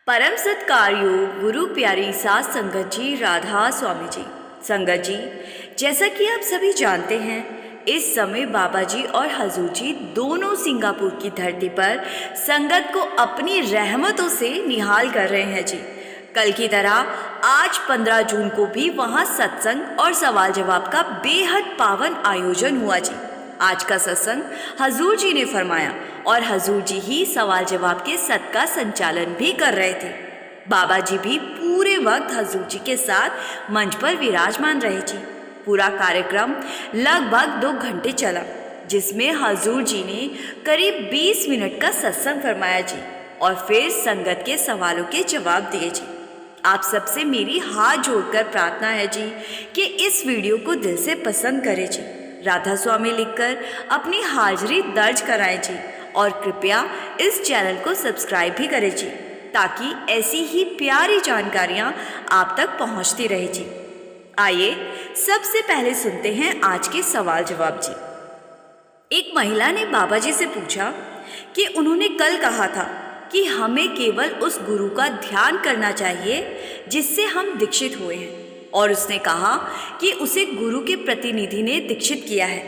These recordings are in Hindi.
परम सत्कार्यो गुरु प्यारी सास संगत जी, राधा स्वामी जी। संगत जी, जैसा कि आप सभी जानते हैं, इस समय बाबा जी और हजूर जी दोनों सिंगापुर की धरती पर संगत को अपनी रहमतों से निहाल कर रहे हैं जी। कल की तरह आज 15 जून को भी वहाँ सत्संग और सवाल जवाब का बेहद पावन आयोजन हुआ जी। आज का सत्संग हजूर जी ने फरमाया और हजूर जी ही सवाल जवाब के सत्र का संचालन भी कर रहे थे। बाबा जी भी पूरे वक्त हजूर जी के साथ मंच पर विराजमान रहे जी। पूरा कार्यक्रम लगभग 2 घंटे चला, जिसमें हजूर जी ने करीब 20 मिनट का सत्संग फरमाया जी और फिर संगत के सवालों के जवाब दिए जी। आप सबसे मेरी हाथ जोड़कर प्रार्थना है जी कि इस वीडियो को दिल से पसंद करें जी, राधा स्वामी लिखकर अपनी हाजिरी दर्ज कराएं जी और कृपया इस चैनल को सब्सक्राइब भी करें जी, ताकि ऐसी ही प्यारी जानकारियाँ आप तक पहुँचती रहे जी। आइए सबसे पहले सुनते हैं आज के सवाल जवाब जी। एक महिला ने बाबा जी से पूछा कि उन्होंने कल कहा था कि हमें केवल उस गुरु का ध्यान करना चाहिए जिससे हम दीक्षित हुए हैं, और उसने कहा कि उसे गुरु के प्रतिनिधि ने दीक्षित किया है,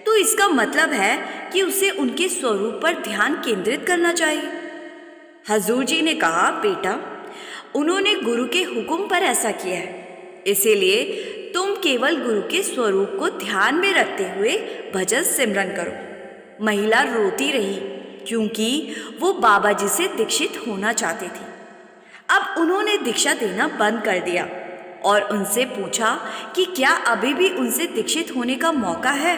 तो इसका मतलब है कि उसे उनके स्वरूप पर ध्यान केंद्रित करना चाहिए। हजूर जी ने कहा, बेटा, उन्होंने गुरु के हुक्म पर ऐसा किया है, इसीलिए तुम केवल गुरु के स्वरूप को ध्यान में रखते हुए भजन सिमरन करो। महिला रोती रही क्योंकि वो बाबा जी से दीक्षित होना चाहती थी। अब उन्होंने दीक्षा देना बंद कर दिया और उनसे पूछा कि क्या अभी भी उनसे दीक्षित होने का मौका है।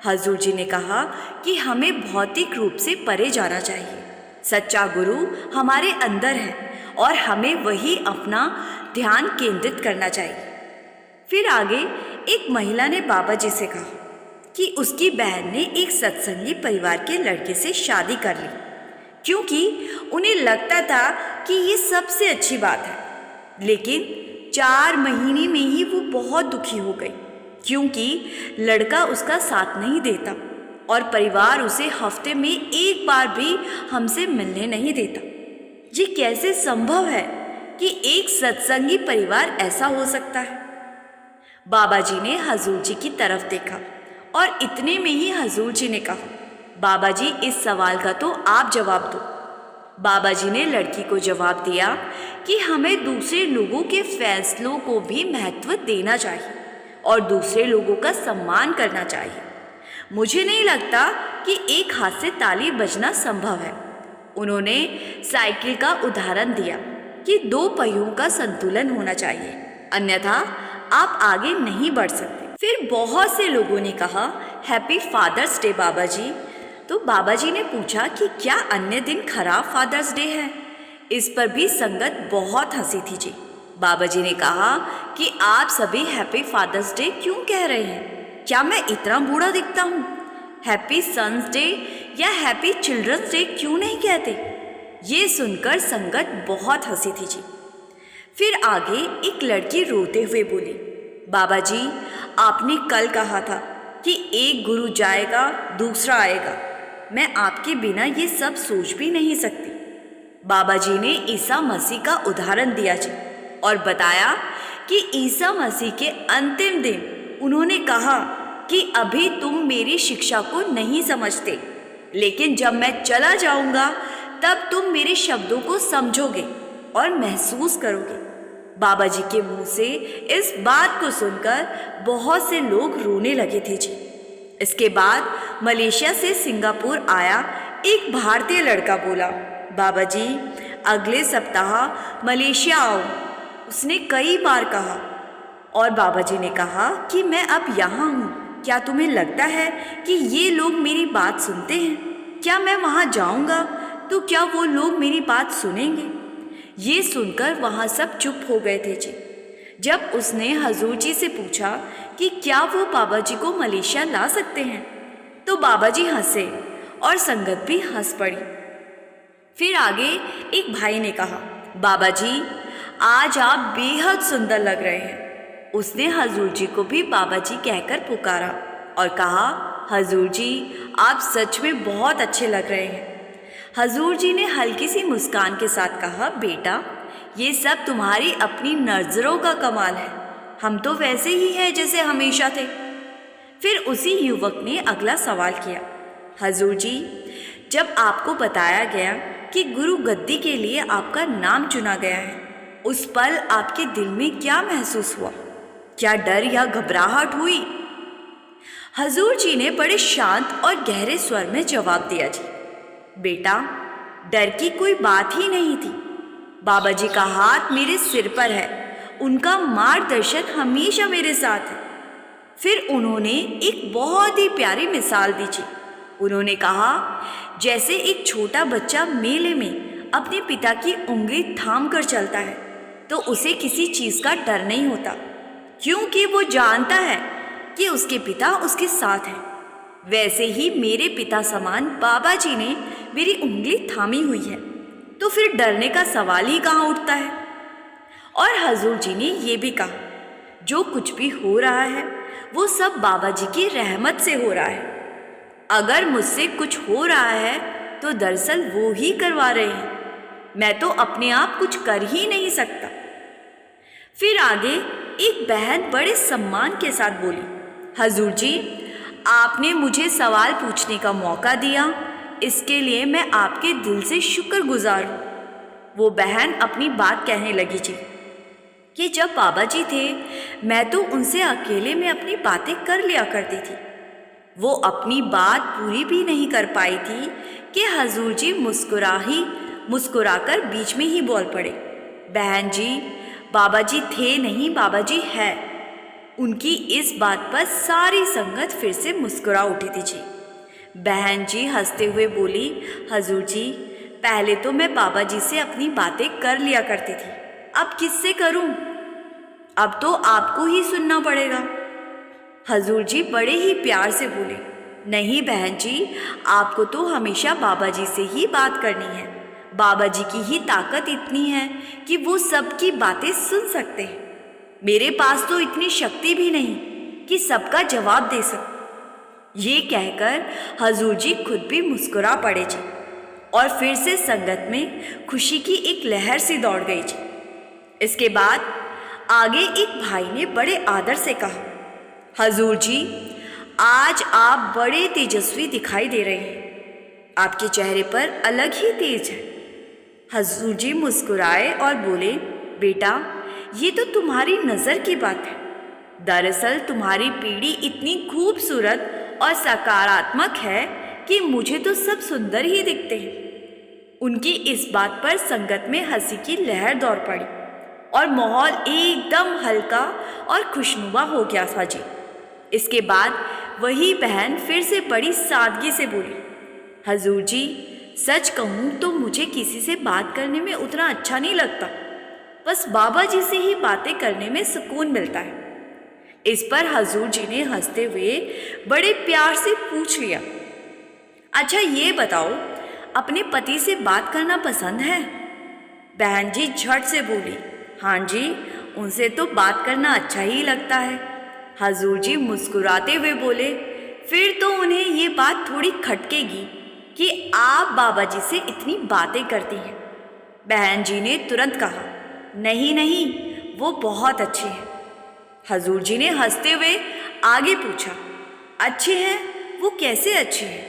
हजूर जी ने कहा कि हमें भौतिक रूप से परे जाना चाहिए। सच्चा गुरु हमारे अंदर है और हमें वही अपना ध्यान केंद्रित करना चाहिए। फिर आगे एक महिला ने बाबा जी से कहा कि उसकी बहन ने एक सत्संगी परिवार के लड़के से शादी कर ली, क्योंकि उन्हें लगता था कि ये सबसे अच्छी बात है। लेकिन 4 महीने में ही वो बहुत दुखी हो गई, क्योंकि लड़का उसका साथ नहीं देता और परिवार उसे हफ्ते में एक बार भी हमसे मिलने नहीं देता। ये कैसे संभव है कि एक सत्संगी परिवार ऐसा हो सकता है? बाबा जी ने हजूर जी की तरफ देखा और इतने में ही हजूर जी ने कहा, बाबा जी, इस सवाल का तो आप जवाब दो। बाबा जी ने लड़की को जवाब दिया कि हमें दूसरे लोगों के फैसलों को भी महत्व देना चाहिए और दूसरे लोगों का सम्मान करना चाहिए। मुझे नहीं लगता कि एक हाथ से ताली बजना संभव है। उन्होंने साइकिल का उदाहरण दिया कि 2 पहियों का संतुलन होना चाहिए, अन्यथा आप आगे नहीं बढ़ सकते। फिर बहुत से लोगों ने कहा, हैप्पी फादर्स डे बाबा जी। तो बाबा जी ने पूछा कि क्या अन्य दिन खराब फादर्स डे है? इस पर भी संगत बहुत हंसी थी जी। बाबा जी ने कहा कि आप सभी हैप्पी फादर्स डे क्यों कह रहे हैं? क्या मैं इतना बूढ़ा दिखता हूँ? हैप्पी सन्स डे या हैप्पी चिल्ड्रंस डे क्यों नहीं कहते? ये सुनकर संगत बहुत हंसी थी जी। फिर आगे एक लड़की रोते हुए बोली, बाबा जी, आपने कल कहा था कि एक गुरु जाएगा दूसरा आएगा। मैं आपके बिना ये सब सोच भी नहीं सकती। बाबा जी ने ईसा मसीह का उदाहरण दिया जी और बताया कि ईसा मसीह के अंतिम दिन उन्होंने कहा कि अभी तुम मेरी शिक्षा को नहीं समझते, लेकिन जब मैं चला जाऊंगा तब तुम मेरे शब्दों को समझोगे और महसूस करोगे। बाबा जी के मुंह से इस बात को सुनकर बहुत से लोग रोने लगे थे जी। इसके बाद मलेशिया से सिंगापुर आया एक भारतीय लड़का बोला, बाबा जी, अगले सप्ताह मलेशिया आओ। उसने कई बार कहा और बाबा जी ने कहा कि मैं अब यहाँ हूँ। क्या तुम्हें लगता है कि ये लोग मेरी बात सुनते हैं? क्या मैं वहाँ जाऊँगा तो क्या वो लोग मेरी बात सुनेंगे? ये सुनकर वहाँ सब चुप हो गए थे जी। जब उसने हजूर जी से पूछा कि क्या वो बाबा जी को मलेशिया ला सकते हैं, तो बाबा जी हंसे और संगत भी हंस पड़ी। फिर आगे एक भाई ने कहा, बाबा जी, आज आप बेहद सुंदर लग रहे हैं। उसने हजूर जी को भी बाबा जी कहकर पुकारा और कहा, हजूर जी, आप सच में बहुत अच्छे लग रहे हैं। हजूर जी ने हल्की सी मुस्कान के साथ कहा, बेटा ये सब तुम्हारी अपनी नज़रों का कमाल है, हम तो वैसे ही हैं जैसे हमेशा थे। फिर उसी युवक ने अगला सवाल किया, हजूर जी जब आपको बताया गया कि गुरु गद्दी के लिए आपका नाम चुना गया है, उस पल आपके दिल में क्या महसूस हुआ? क्या डर या घबराहट हुई? हजूर जी ने बड़े शांत और गहरे स्वर में जवाब दिया, जी बेटा डर की कोई बात ही नहीं थी। बाबा जी का हाथ मेरे सिर पर है, उनका मार्गदर्शन हमेशा मेरे साथ है। फिर उन्होंने एक बहुत ही प्यारी मिसाल दी जी। उन्होंने कहा, जैसे एक छोटा बच्चा मेले में अपने पिता की उंगली थाम कर चलता है तो उसे किसी चीज़ का डर नहीं होता, क्योंकि वो जानता है कि उसके पिता उसके साथ हैं। वैसे ही मेरे पिता समान बाबा जी ने मेरी उंगली थामी हुई है, तो फिर डरने का सवाल ही कहाँ उठता है। और हजूर जी ने ये भी कहा, जो कुछ भी हो रहा है वो सब बाबा जी की रहमत से हो रहा है। अगर मुझसे कुछ हो रहा है तो दरअसल वो ही करवा रहे हैं, मैं तो अपने आप कुछ कर ही नहीं सकता। फिर आगे एक बहन बड़े सम्मान के साथ बोली, हजूर जी आपने मुझे सवाल पूछने का मौका दिया, इसके लिए मैं आपके दिल से शुक्रगुजार हूँ। वो बहन अपनी बात कहने लगी जी कि जब बाबा जी थे मैं तो उनसे अकेले में अपनी बातें कर लिया करती थी। वो अपनी बात पूरी भी नहीं कर पाई थी कि हजूर जी मुस्कुराकर बीच में ही बोल पड़े, बहन जी बाबा जी थे नहीं, बाबा जी है। उनकी इस बात पर सारी संगत फिर से मुस्कुरा उठी थी जी। बहन जी हंसते हुए बोली, हजूर जी पहले तो मैं बाबा जी से अपनी बातें कर लिया करती थी, अब किससे करूं? अब तो आपको ही सुनना पड़ेगा। हजूर जी बड़े ही प्यार से बोले, नहीं बहन जी आपको तो हमेशा बाबा जी से ही बात करनी है। बाबा जी की ही ताकत इतनी है कि वो सबकी बातें सुन सकते हैं। मेरे पास तो इतनी शक्ति भी नहीं कि सबका जवाब दे सकूं। ये कहकर हजूर जी खुद भी मुस्कुरा पड़े जी और फिर से संगत में खुशी की एक लहर सी दौड़ गई जी। इसके बाद आगे एक भाई ने बड़े आदर से कहा, हजूर जी आज आप बड़े तेजस्वी दिखाई दे रहे हैं, आपके चेहरे पर अलग ही तेज है। हजूर जी मुस्कुराए और बोले, बेटा ये तो तुम्हारी नज़र की बात है। दरअसल तुम्हारी पीढ़ी इतनी खूबसूरत और सकारात्मक है कि मुझे तो सब सुंदर ही दिखते हैं। उनकी इस बात पर संगत में हंसी की लहर दौड़ पड़ी और माहौल एकदम हल्का और खुशनुमा हो गया था जी। इसके बाद वही बहन फिर से बड़ी सादगी से बोली, हजूर जी सच कहूँ तो मुझे किसी से बात करने में उतना अच्छा नहीं लगता, बस बाबा जी से ही बातें करने में सुकून मिलता है। इस पर हजूर जी ने हंसते हुए बड़े प्यार से पूछ लिया, अच्छा ये बताओ अपने पति से बात करना पसंद है? बहन जी झट से बोली, हाँ जी उनसे तो बात करना अच्छा ही लगता है। हजूर जी मुस्कुराते हुए बोले, फिर तो उन्हें ये बात थोड़ी खटकेगी कि आप बाबा जी से इतनी बातें करती हैं। बहन जी ने तुरंत कहा, नहीं नहीं वो बहुत अच्छे हैं। हजूर जी ने हंसते हुए आगे पूछा, अच्छे हैं? वो कैसे अच्छे हैं?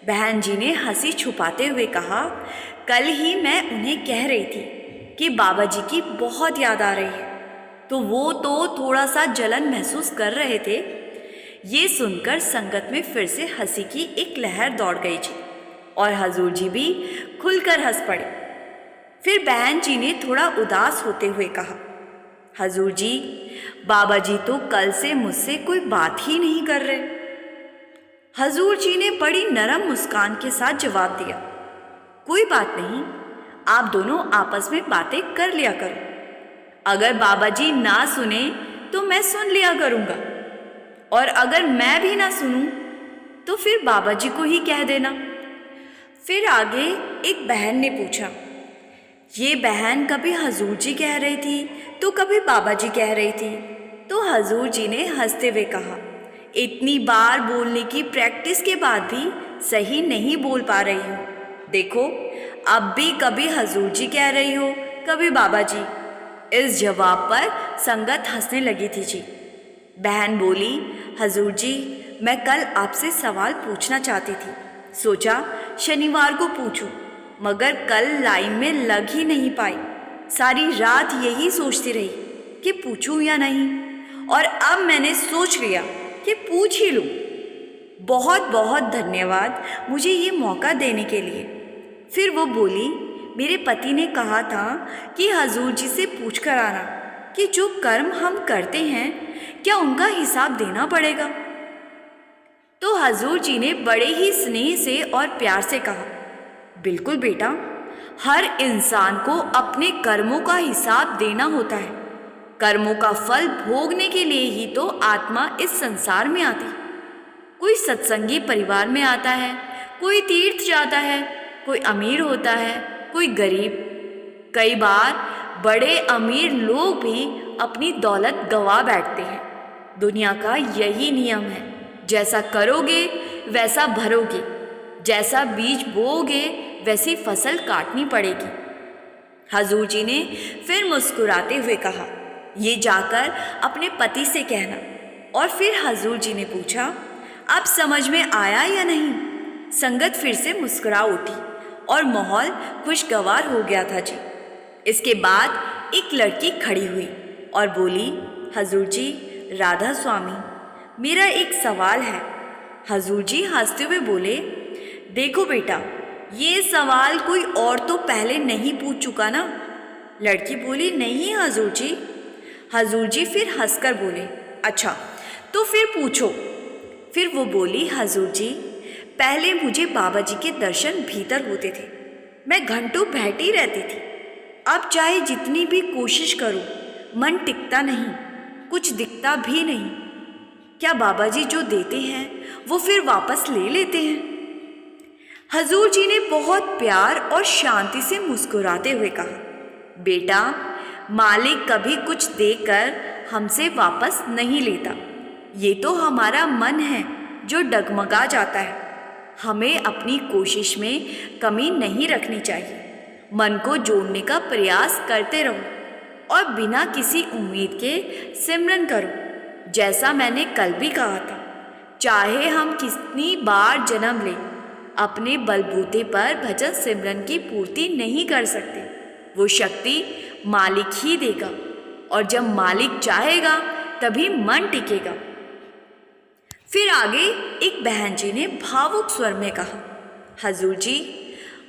बहन जी ने हंसी छुपाते हुए कहा, कल ही मैं उन्हें कह रही थी कि बाबा जी की बहुत याद आ रही है, तो वो तो थोड़ा सा जलन महसूस कर रहे थे। ये सुनकर संगत में फिर से हंसी की एक लहर दौड़ गई जी और हजूर जी भी खुलकर हंस पड़े। फिर बहन जी ने थोड़ा उदास होते हुए कहा, हजूर जी बाबा जी तो कल से मुझसे कोई बात ही नहीं कर रहे। हजूर जी ने बड़ी नरम मुस्कान के साथ जवाब दिया, कोई बात नहीं, आप दोनों आपस में बातें कर लिया करो। अगर बाबा जी ना सुने तो मैं सुन लिया करूँगा, और अगर मैं भी ना सुनूं तो फिर बाबा जी को ही कह देना। फिर आगे एक बहन ने पूछा, ये बहन कभी हजूर जी कह रही थी तो कभी बाबा जी कह रही थी, तो हजूर जी ने हंसते हुए कहा, इतनी बार बोलने की प्रैक्टिस के बाद भी सही नहीं बोल पा रही हूँ। देखो, अब भी कभी हजूर जी कह रही हो, कभी बाबा जी। इस जवाब पर संगत हंसने लगी थी जी। बहन बोली, हजूर जी, मैं कल आपसे सवाल पूछना चाहती थी, सोचा शनिवार को पूछूं, मगर कल लाइन में लग ही नहीं पाई। सारी रात यही सोचती रही कि पूछूं या नहीं, और अब मैंने सोच लिया कि पूछ ही लूं। बहुत बहुत धन्यवाद मुझे ये मौका देने के लिए। फिर वो बोली, मेरे पति ने कहा था कि हजूर जी से पूछ कर आना कि जो कर्म हम करते हैं क्या उनका हिसाब देना पड़ेगा। तो हजूर जी ने बड़े ही स्नेह से और प्यार से कहा, बिल्कुल बेटा, हर इंसान को अपने कर्मों का हिसाब देना होता है। कर्मों का फल भोगने के लिए ही तो आत्मा इस संसार में आती। कोई सत्संगी परिवार में आता है, कोई तीर्थ जाता है, कोई अमीर होता है, कोई गरीब। कई बार बड़े अमीर लोग भी अपनी दौलत गंवा बैठते हैं। दुनिया का यही नियम है, जैसा करोगे वैसा भरोगे, जैसा बीज बोओगे वैसी फसल काटनी पड़ेगी। हजूर जी ने फिर मुस्कुराते हुए कहा, ये जाकर अपने पति से कहना। और फिर हजूर जी ने पूछा, अब समझ में आया या नहीं? संगत फिर से मुस्कुरा उठी और माहौल खुशगवार हो गया था जी। इसके बाद एक लड़की खड़ी हुई और बोली, हजूर जी, राधा स्वामी, मेरा एक सवाल है। हजूर जी हंसते हुए बोले, देखो बेटा, ये सवाल कोई और तो पहले नहीं पूछ चुका ना? लड़की बोली, नहीं हजूर जी। हजूर जी फिर हंसकर बोले, अच्छा तो फिर पूछो। फिर वो बोली, हजूर जी, पहले मुझे बाबा जी के दर्शन भीतर होते थे, मैं घंटों बैठी रहती थी। अब चाहे जितनी भी कोशिश करूं, मन टिकता नहीं, कुछ दिखता भी नहीं। क्या बाबा जी जो देते हैं वो फिर वापस ले लेते हैं? हजूर जी ने बहुत प्यार और शांति से मुस्कुराते हुए कहा, बेटा, मालिक कभी कुछ देकर हमसे वापस नहीं लेता। ये तो हमारा मन है जो डगमगा जाता है। हमें अपनी कोशिश में कमी नहीं रखनी चाहिए। मन को जोड़ने का प्रयास करते रहो और बिना किसी उम्मीद के सिमरन करो। जैसा मैंने कल भी कहा था, चाहे हम कितनी बार जन्म लें, अपने बलबूते पर भजन सिमरन की पूर्ति नहीं कर सकते। वो शक्ति मालिक ही देगा, और जब मालिक चाहेगा तभी मन टिकेगा। फिर आगे एक बहन जी ने भावुक स्वर में कहा, हजूर जी,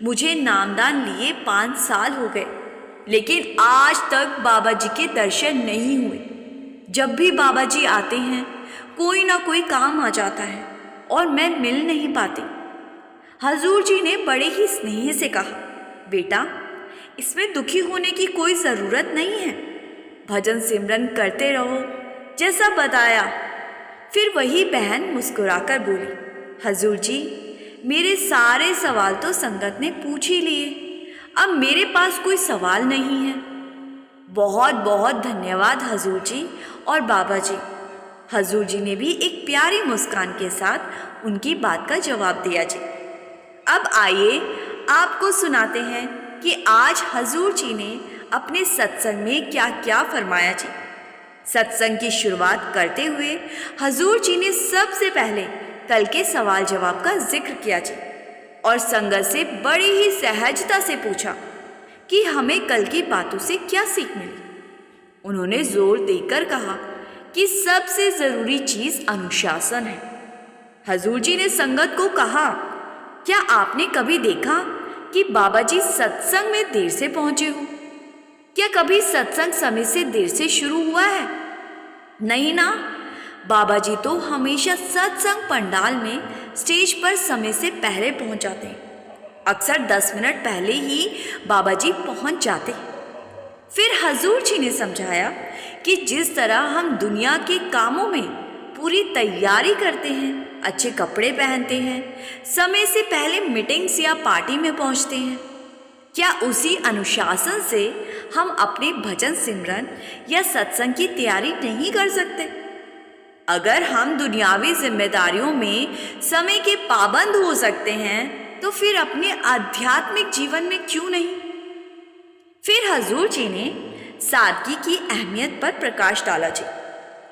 मुझे नामदान लिए 5 साल हो गए, लेकिन आज तक बाबा जी के दर्शन नहीं हुए। जब भी बाबा जी आते हैं कोई ना कोई काम आ जाता है और मैं मिल नहीं पाती। हजूर जी ने बड़े ही स्नेह से कहा, बेटा, इसमें दुखी होने की कोई ज़रूरत नहीं है। भजन सिमरन करते रहो जैसा बताया। फिर वही बहन मुस्कुराकर बोली, हजूर जी, मेरे सारे सवाल तो संगत ने पूछ ही लिए, अब मेरे पास कोई सवाल नहीं है। बहुत बहुत धन्यवाद हजूर जी और बाबा जी। हजूर जी ने भी एक प्यारी मुस्कान के साथ उनकी बात का जवाब दिया जी। अब आइए आपको सुनाते हैं कि आज हजूर जी ने अपने सत्संग में क्या क्या फरमाया जी। सत्संग की शुरुआत करते हुए हजूर जी ने सबसे पहले कल के सवाल जवाब का जिक्र किया जी, और संगत से बड़ी ही सहजता से पूछा कि हमें कल की बातों से क्या सीख मिली। उन्होंने जोर देकर कहा कि सबसे ज़रूरी चीज़ अनुशासन है। हजूर जी ने संगत को कहा, क्या आपने कभी देखा कि बाबा जी सत्संग में देर से पहुंचे हो? क्या कभी सत्संग समय से देर से शुरू हुआ है? नहीं ना। बाबा जी तो हमेशा सत्संग पंडाल में स्टेज पर समय से पहले पहुंच जाते हैं। अक्सर 10 मिनट पहले ही बाबा जी पहुंच जाते हैं। फिर हजूर जी ने समझाया कि जिस तरह हम दुनिया के कामों में पूरी तैयारी करते हैं, अच्छे कपड़े पहनते हैं, समय से पहले मीटिंग्स या पार्टी में पहुंचते हैं, क्या उसी अनुशासन से हम अपने भजन सिमरन या सत्संग की तैयारी नहीं कर सकते? अगर हम दुनियावी जिम्मेदारियों में समय के पाबंद हो सकते हैं, तो फिर अपने आध्यात्मिक जीवन में क्यों नहीं? फिर हजूर जी ने सादगी की अहमियत पर प्रकाश डाला जी।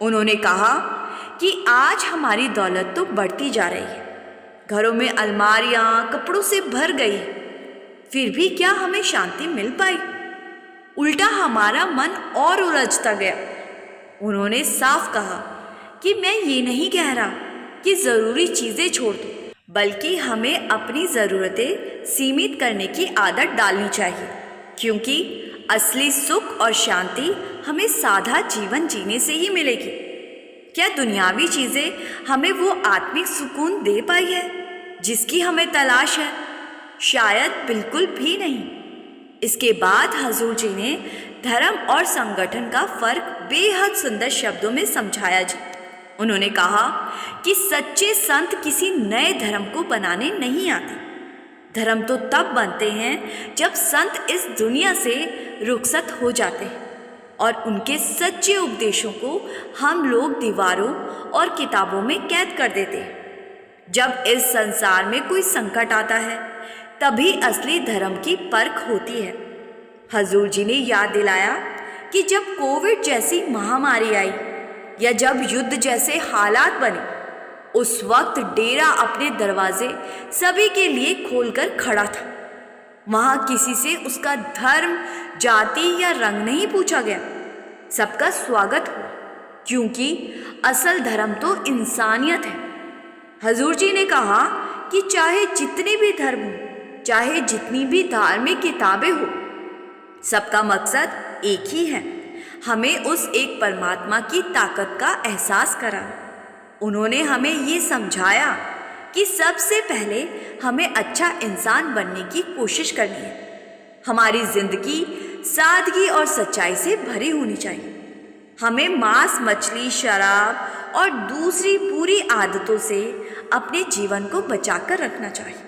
उन्होंने कहा कि आज हमारी दौलत तो बढ़ती जा रही है, घरों में अलमारियां कपड़ों से भर गई है, फिर भी क्या हमें शांति मिल पाई? उल्टा हमारा मन और उलझता गया। उन्होंने साफ कहा कि मैं ये नहीं कह रहा कि ज़रूरी चीज़ें छोड़ दो, बल्कि हमें अपनी ज़रूरतें सीमित करने की आदत डालनी चाहिए, क्योंकि असली सुख और शांति हमें सादा जीवन जीने से ही मिलेगी। क्या दुनियावी चीज़ें हमें वो आत्मिक सुकून दे पाई है जिसकी हमें तलाश है? शायद बिल्कुल भी नहीं। इसके बाद हजूर जी ने धर्म और संगठन का फर्क बेहद सुंदर शब्दों में समझाया जी। उन्होंने कहा कि सच्चे संत किसी नए धर्म को बनाने नहीं आते। धर्म तो तब बनते हैं जब संत इस दुनिया से रुखसत हो जाते हैं और उनके सच्चे उपदेशों को हम लोग दीवारों और किताबों में कैद कर देते हैं। जब इस संसार में कोई संकट आता है तभी असली धर्म की परख होती है। हजूर जी ने याद दिलाया कि जब कोविड जैसी महामारी आई या जब युद्ध जैसे हालात बने, उस वक्त डेरा अपने दरवाजे सभी के लिए खोलकर खड़ा था। वहाँ किसी से उसका धर्म, जाति या रंग नहीं पूछा गया। सबका स्वागत हुआ, क्योंकि असल धर्म तो इंसानियत है। हजूर जी ने कहा कि चाहे जितने भी धर्म हो, चाहे जितनी भी धार्मिक किताबें हो, सबका मकसद एक ही है, हमें उस एक परमात्मा की ताकत का एहसास कराना। उन्होंने हमें ये समझाया कि सबसे पहले हमें अच्छा इंसान बनने की कोशिश करनी है। हमारी जिंदगी सादगी और सच्चाई से भरी होनी चाहिए। हमें मांस, मछली, शराब और दूसरी बुरी आदतों से अपने जीवन को बचाकर रखना चाहिए,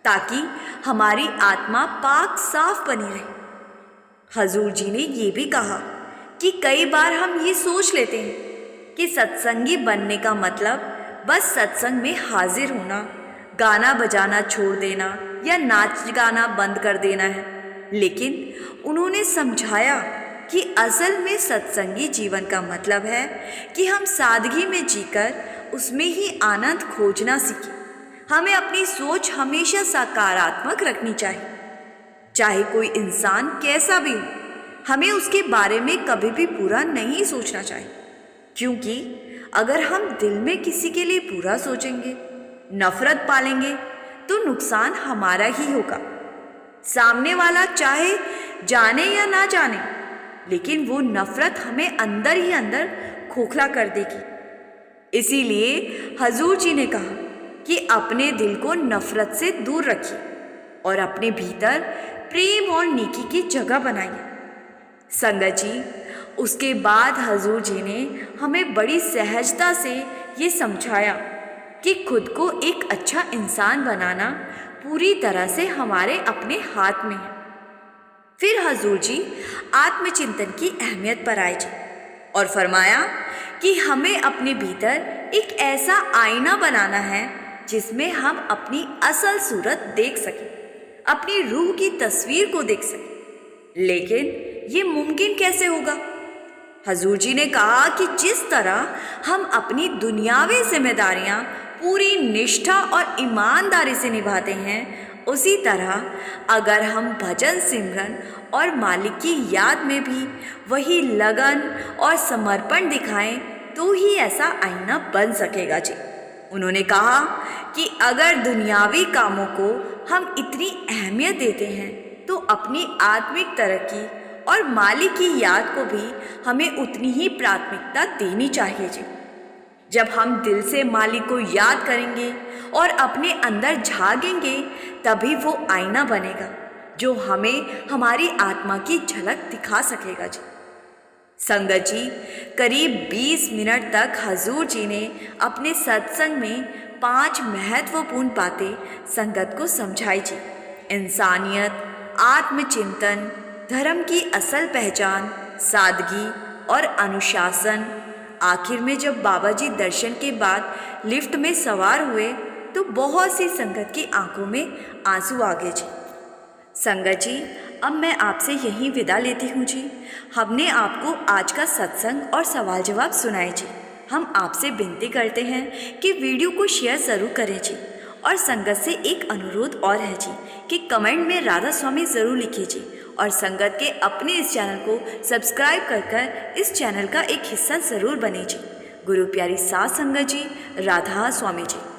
ताकि हमारी आत्मा पाक साफ बनी रहे। हजूर जी ने ये भी कहा कि कई बार हम ये सोच लेते हैं कि सत्संगी बनने का मतलब बस सत्संग में हाजिर होना, गाना बजाना छोड़ देना या नाच गाना बंद कर देना है। लेकिन उन्होंने समझाया कि असल में सत्संगी जीवन का मतलब है कि हम सादगी में जीकर उसमें ही आनंद खोजना सीखें। हमें अपनी सोच हमेशा सकारात्मक रखनी चाहिए। चाहे कोई इंसान कैसा भी हो, हमें उसके बारे में कभी भी बुरा नहीं सोचना चाहिए, क्योंकि अगर हम दिल में किसी के लिए बुरा सोचेंगे, नफरत पालेंगे, तो नुकसान हमारा ही होगा। सामने वाला चाहे जाने या ना जाने, लेकिन वो नफरत हमें अंदर ही अंदर खोखला कर देगी। इसीलिए हजूर जी ने कहा कि अपने दिल को नफरत से दूर रखिए और अपने भीतर प्रेम और नेकी की जगह बनाइए। संगत जी, उसके बाद हजूर जी ने हमें बड़ी सहजता से ये समझाया कि खुद को एक अच्छा इंसान बनाना पूरी तरह से हमारे अपने हाथ में है। फिर हजूर जी आत्मचिंतन की अहमियत पर आए जी और फरमाया कि हमें अपने भीतर एक ऐसा आईना बनाना है जिसमें हम अपनी असल सूरत देख सकें, अपनी रूह की तस्वीर को देख सकें। लेकिन ये मुमकिन कैसे होगा? हजूर जी ने कहा कि जिस तरह हम अपनी दुनियावी जिम्मेदारियां पूरी निष्ठा और ईमानदारी से निभाते हैं, उसी तरह अगर हम भजन, सिमरन और मालिक की याद में भी वही लगन और समर्पण दिखाएं, तो ही ऐसा आईना बन सकेगा जी। उन्होंने कहा कि अगर दुनियावी कामों को हम इतनी अहमियत देते हैं, तो अपनी आत्मिक तरक्की और मालिक की याद को भी हमें उतनी ही प्राथमिकता देनी चाहिए जी। जब हम दिल से मालिक को याद करेंगे और अपने अंदर झांकेंगे, तभी वो आईना बनेगा जो हमें हमारी आत्मा की झलक दिखा सकेगा जी। संगत जी, करीब 20 मिनट तक हजूर जी ने अपने सत्संग में 5 महत्वपूर्ण बातें संगत को समझाई जी। इंसानियत, आत्मचिंतन, धर्म की असल पहचान, सादगी और अनुशासन। आखिर में जब बाबा जी दर्शन के बाद लिफ्ट में सवार हुए, तो बहुत सी संगत की आंखों में आंसू आ गए जी। संगत जी, अब मैं आपसे यहीं विदा लेती हूँ जी। हमने आपको आज का सत्संग और सवाल जवाब सुनाए जी। हम आपसे विनती करते हैं कि वीडियो को शेयर ज़रूर करें जी। और संगत से एक अनुरोध और है जी कि कमेंट में राधा स्वामी ज़रूर लिखिए जी। और संगत के अपने इस चैनल को सब्सक्राइब कर इस चैनल का एक हिस्सा ज़रूर बने जी। गुरु प्यारी सास संगत जी, राधा स्वामी जी।